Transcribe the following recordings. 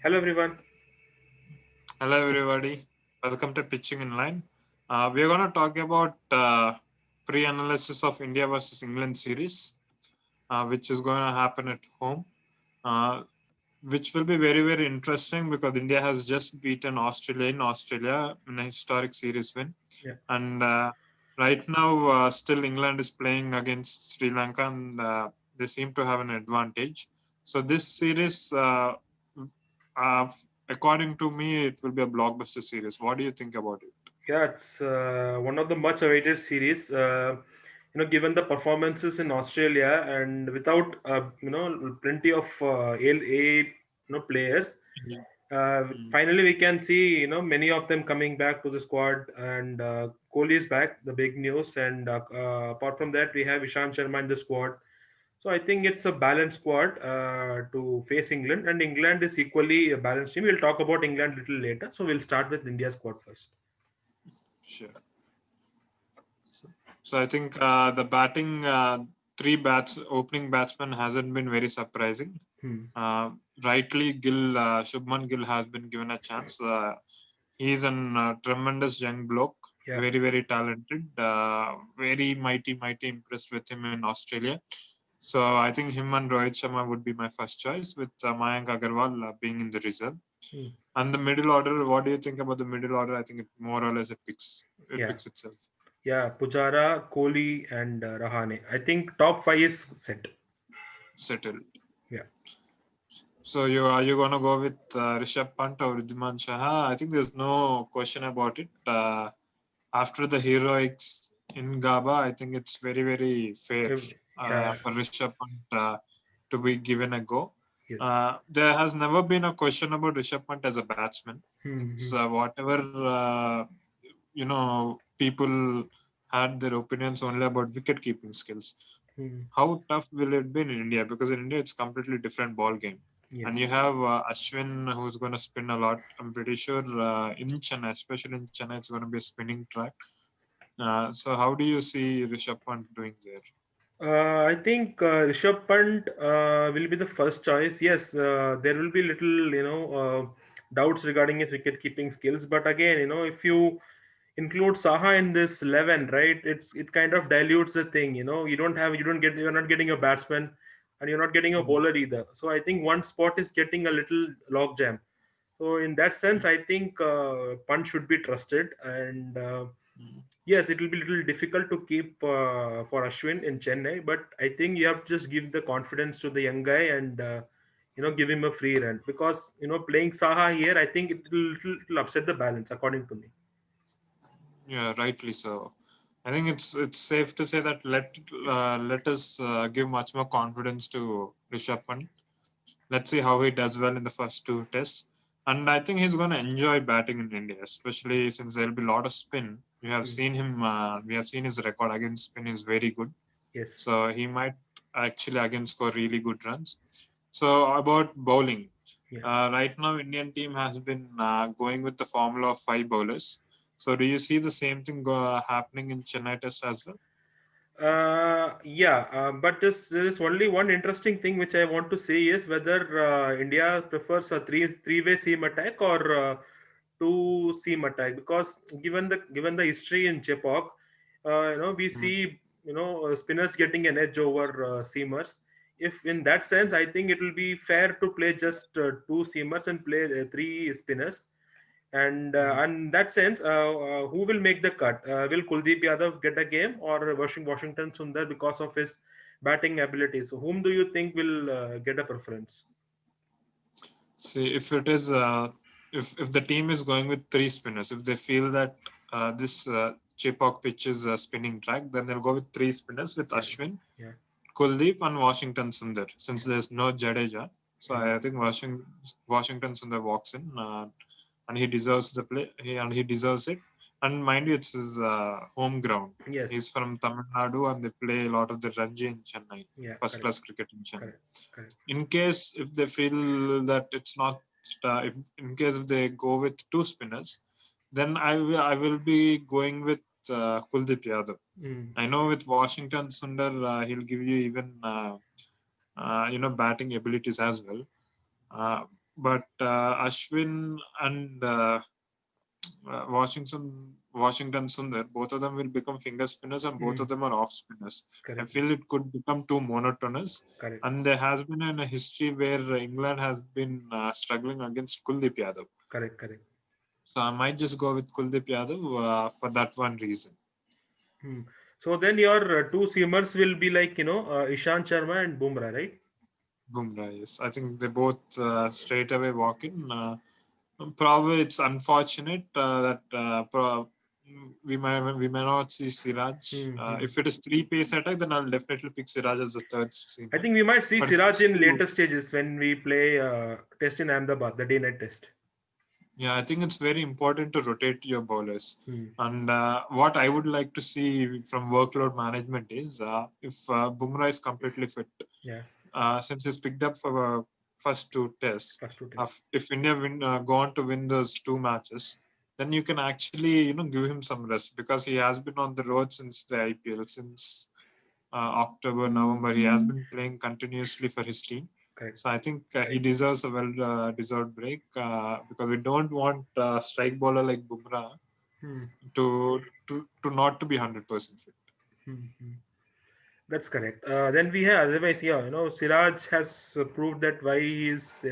Hello everyone. Hello, everybody. Welcome to Pitching in Line. We're going to talk about pre-analysis of India versus England series, which is going to happen at home, uh, which will be very, very interesting because India has just beaten Australia in a historic series win. Yeah. And right now, still England is playing against Sri Lanka and they seem to have an advantage. So this series, uh, according to me, it will be a blockbuster series. What do you think about it? Yeah, it's one of the much awaited series. Given the performances in Australia and without plenty of players, Mm. finally we can see many of them coming back to the squad, and Kohli is back, the big news. And apart from that, we have Ishant Sharma in the squad. So I think it's a balanced squad to face England, and England is equally a balanced team. We'll talk about England a little later. So we'll start with India's squad first. Sure. So, so I think the batting, opening batsmen hasn't been very surprising. Hmm. Uh, Rightly, Shubman Gill has been given a chance. He's an tremendous young bloke, Yeah. very, very talented, very mighty impressed with him in Australia. So I think him and Rohit Sharma would be my first choice, with Mayank Agarwal being in the reserve. Hmm. And the middle order, what do you think about the middle order? I think it more or less it Yeah. picks itself. Yeah. Pujara, Kohli, and Rahane. I think top five is set. Settled. Yeah. So are you gonna go with Rishabh Pant or Riddhiman Shaha? I think there's no question about it. After the heroics in Gaba, I think it's very, very fair Yeah. for Rishabh Pant to be given a go. Yes. There has never been a question about Rishabh Pant as a batsman. Hmm. So whatever people had their opinions only about wicket keeping skills. Hmm. How tough will it be in India? Because in India it's completely different ball game. And Yes. you have Ashwin who's going to spin a lot. I'm pretty sure in Chennai, especially in Chennai, it's going to be a spinning track. So how do you see Rishabh Pant doing there? I think Rishabh Pant will be the first choice. Yes, there will be little, doubts regarding his wicket keeping skills. But again, if you include Saha in this 11, right, it kind of dilutes the thing. You're not getting a batsman, and you're not getting a Mm. bowler either. So I think one spot is getting a little logjam. So in that sense, I think Pant should be trusted, and Mm. yes, it will be a little difficult to keep for Ashwin in Chennai, but I think you have to just give the confidence to the young guy and give him a free run, because playing Saha here, I think it'll upset the balance according to me. Yeah, rightly so. I think it's safe to say that let us give much more confidence to Rishabh Pant. Let's see how he does well in the first two tests. And I think he's going to enjoy batting in India, especially since there'll be a lot of spin. Hmm. We have seen his record against spin is very good. Yes. So he might actually again score really good runs. So about bowling, Yeah. right now Indian team has been going with the formula of five bowlers. So do you see the same thing happening in Chennai Test as well? Yeah, but there is only one interesting thing which I want to say is whether India prefers a three-way seam attack or two seam attack, because given the history in Chepauk, we Hmm. see spinners getting an edge over seamers. If in that sense, I think it will be fair to play just two seamers and play three spinners. And Hmm. in that sense, who will make the cut? Will Kuldeep Yadav get a game, or Washington Sundar, because of his batting abilities? So whom do you think will get a preference? See, if it is if the team is going with three spinners, if they feel that this Chepauk pitch is a spinning track, then they'll go with three spinners with Yeah, Ashwin, yeah, Kuldeep, and Washington Sundar. Since there's no Jadeja, so yeah. I think Washington Sundar walks in and he deserves the play. He deserves it. And mind you, it's his home ground. He's Yes, from Tamil Nadu, and they play a lot of the Ranji in Chennai, yeah, first correct, class cricket in Chennai. correct, correct. In case if they feel that it's not if in case if they go with two spinners, then I will be going with Kuldeep Yadav. Mm. I know with Washington Sundar, he'll give you even batting abilities as well. uh, but Ashwin and Washington Sundar, both of them will become finger spinners and both of them are off spinners. I Correct. feel it could become too monotonous. Correct. And there has been a history where England has been struggling against Kuldeep Yadav. Correct. Correct. So I might just go with Kuldeep Yadav for that one reason. So then your two seamers will be like, Ishant Sharma and Bumrah, right? Bumrah, yes. I think they both straight away walk in. Probably it's unfortunate that we may not see Siraj. If it is three pace attack, then I'll definitely pick Siraj as the third seamer. I think we might see But Siraj in still- later stages when we play test in Ahmedabad, the day night test. Yeah, I think it's very important to rotate your bowlers. Hmm. And what I would like to see from workload management is if Bumrah is completely fit, Yeah, since he's picked up for first two tests, first two tests. if India go on to win those two matches, then you can actually give him some rest because he has been on the road since the IPL, since October, November. He has been playing continuously for his team. Correct. So I think he deserves a well deserved break because we don't want a strike bowler like Bumrah to not to be 100% fit. That's correct. Then we have otherwise, Siraj has proved that why he is,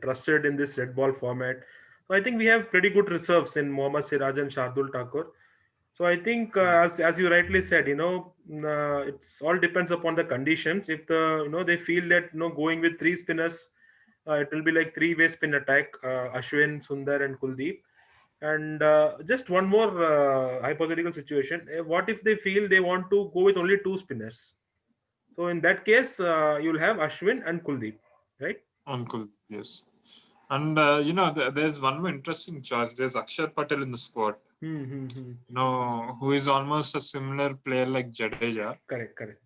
trusted in this red ball format. So I think we have pretty good reserves in Mohammad Siraj and Shardul Thakur. So I think, as you rightly said, it's all depends upon the conditions. If they feel that going with three spinners, it will be like three-way spin attack: Ashwin, Sundar, and Kuldeep. And just one more hypothetical situation: what if they feel they want to go with only two spinners? So in that case, you'll have Ashwin and Kuldeep, right? Uncle, yes. And there's one more interesting choice. There's Akshar Patel in the squad. Who is almost a similar player like Jadeja. Correct, correct.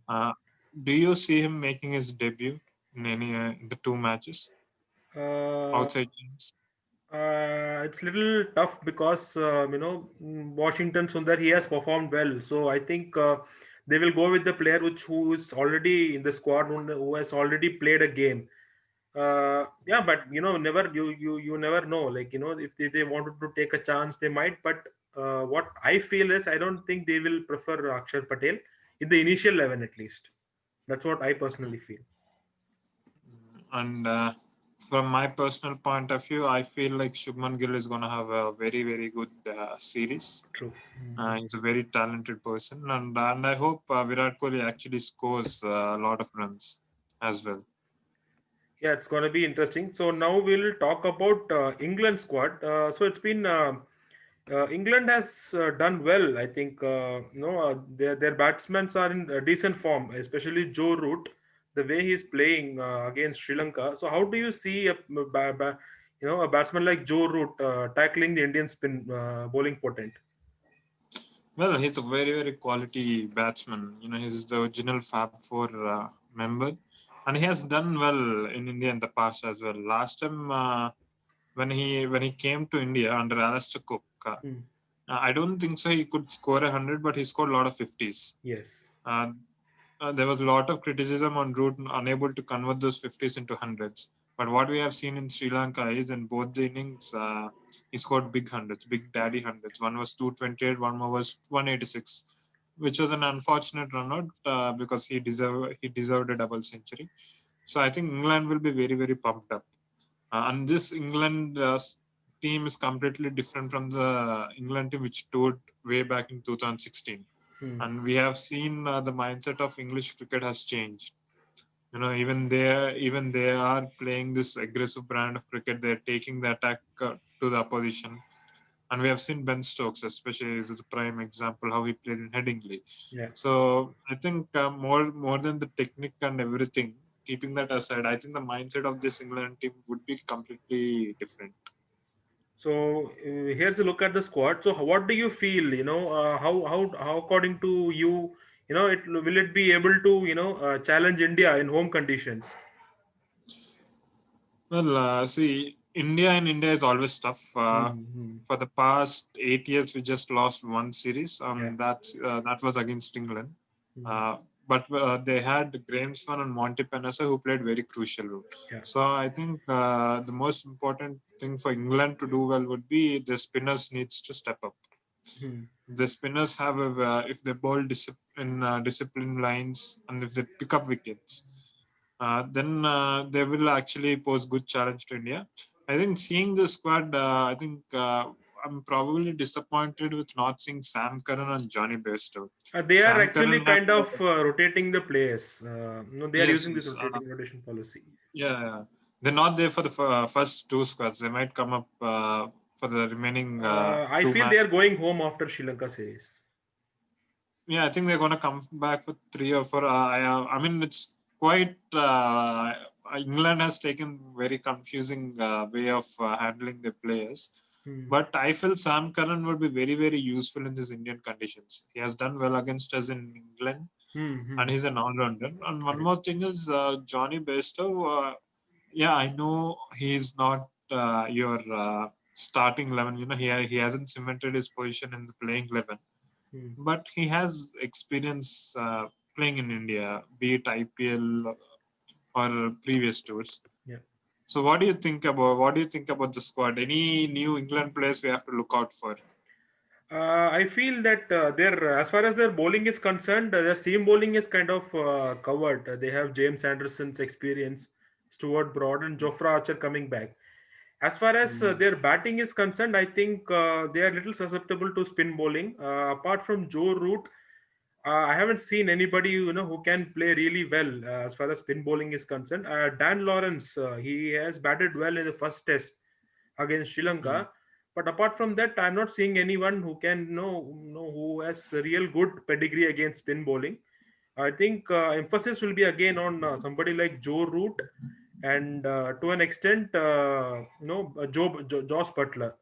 Do you see him making his debut in any in the two matches outside teams? It's a little tough because Washington Sundar, he has performed well, so I think they will go with the player who is already in the squad, who has already played a game. Yeah, but never you never know. Like if they wanted to take a chance, they might. But what I feel is I don't think they will prefer Akshar Patel in the initial 11 at least. That's what I personally feel. And from my personal point of view, I feel like Shubman Gill is going to have a very, very good series. True. He's a very talented person, and I hope Virat Kohli actually scores a lot of runs as well. Yeah, it's going to be interesting. So now we'll talk about England squad. So it's been England has done well. I think their batsmen are in decent form, especially Joe Root, the way he's playing against Sri Lanka. So how do you see a batsman like Joe Root tackling the Indian spin bowling potent? Well, he's a very, very quality batsman. He's the original Fab Four member, and he has done well in India in the past as well. Last time when he came to India under Alistair Cook, I don't think so he could score 100, but he scored a lot of 50s. Yes. There was a lot of criticism on Root unable to convert those 50s into hundreds. But what we have seen in Sri Lanka is in both the innings, he scored big hundreds, big daddy hundreds. One was 228, one more was 186, which was an unfortunate run out because he deserved a double century. So I think England will be very, very pumped up. And this England team is completely different from the England team which toured way back in 2016. And we have seen the mindset of English cricket has changed. Even they are playing this aggressive brand of cricket. They're taking the attack to the opposition. And we have seen Ben Stokes, especially as a prime example, how he played in Headingley. Yeah. So I think more than the technique and everything, keeping that aside, I think the mindset of this England team would be completely different. So here's a look at the squad. So what do you feel? How according to you, will it be able to challenge India in home conditions? Well, see, India is always tough. For the past 8 years, we just lost one series, and that was against England. but they had Graham Swan and Monty Penasa who played very crucial role. Yeah. So I think the most important thing for England to do well would be the spinners needs to step up. The spinners have if they bowl discipline lines and if they pick up wickets, then they will actually pose good challenge to India. I think seeing the squad, I think I'm probably disappointed with not seeing Sam Curran and Johnny Bairstow. They are Sam actually Curran had, kind of rotating the players. No, they are yes, using this yes, rotation policy. yeah, they're not there for the first two squads. They might come up for the remaining I two feel matches. they are going home after Sri Lanka series. Yeah, I think they're gonna come back for 3 or 4. I mean, it's quite. England has taken very confusing way of handling the players, but I feel Sam Curran would be very, very useful in these Indian conditions. He has done well against us in England, and he's an all-rounder. And one more thing is Johnny Bairstow. Yeah, I know he's not your starting 11. You know, he hasn't cemented his position in the playing 11. But he has experience playing in India, be it IPL or previous tours. Yeah. So what do you think about the squad? Any new England players we have to look out for? I feel that as far as their bowling is concerned, their seam bowling is kind of covered. They have James Anderson's experience, Stuart Broad, and Jofra Archer coming back. As far as their batting is concerned, I think they are little susceptible to spin bowling. Apart from Joe Root, I haven't seen anybody who can play really well as far as spin bowling is concerned. Dan Lawrence, he has batted well in the first test against Sri Lanka, but apart from that, I'm not seeing anyone who can who has a real good pedigree against spin bowling. I think emphasis will be again on somebody like Joe Root and to an extent, Josh Butler.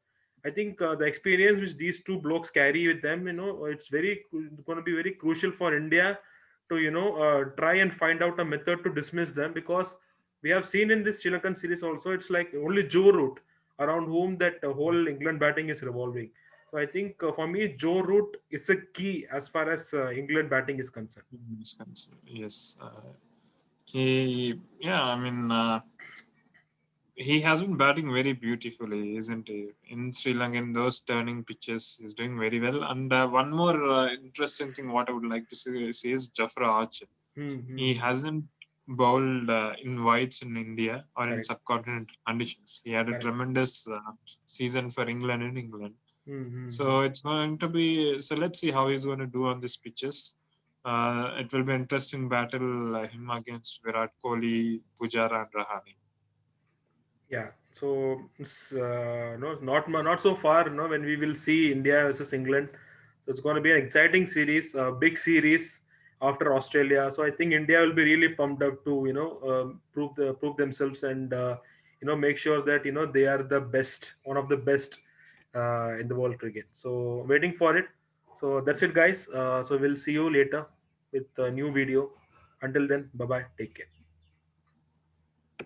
I think the experience which these two blokes carry with them, it's going to be very crucial for India to try and find out a method to dismiss them, because we have seen in this Sri Lankan series also, it's like only Joe Root around whom that whole England batting is revolving. So I think for me, Joe Root is a key as far as England batting is concerned. Yes, I mean, he has been batting very beautifully, isn't he? In Sri Lanka, in those turning pitches, he's doing very well. And one more interesting thing, what I would like to say is Jofra Archer. He hasn't bowled in whites in India or in subcontinental conditions. He had a tremendous season for England in England. So it's going to be. So let's see how he's going to do on these pitches. It will be an interesting battle, him against Virat Kohli, Pujara, and Rahane. Yeah, so it's no, not so far. When we will see India versus England, so it's going to be an exciting series, a big series after Australia. So I think India will be really pumped up to prove themselves and make sure that they are the best, one of the best in the world cricket. So waiting for it. So that's it, guys. So we'll see you later with a new video. Until then, bye bye. Take care.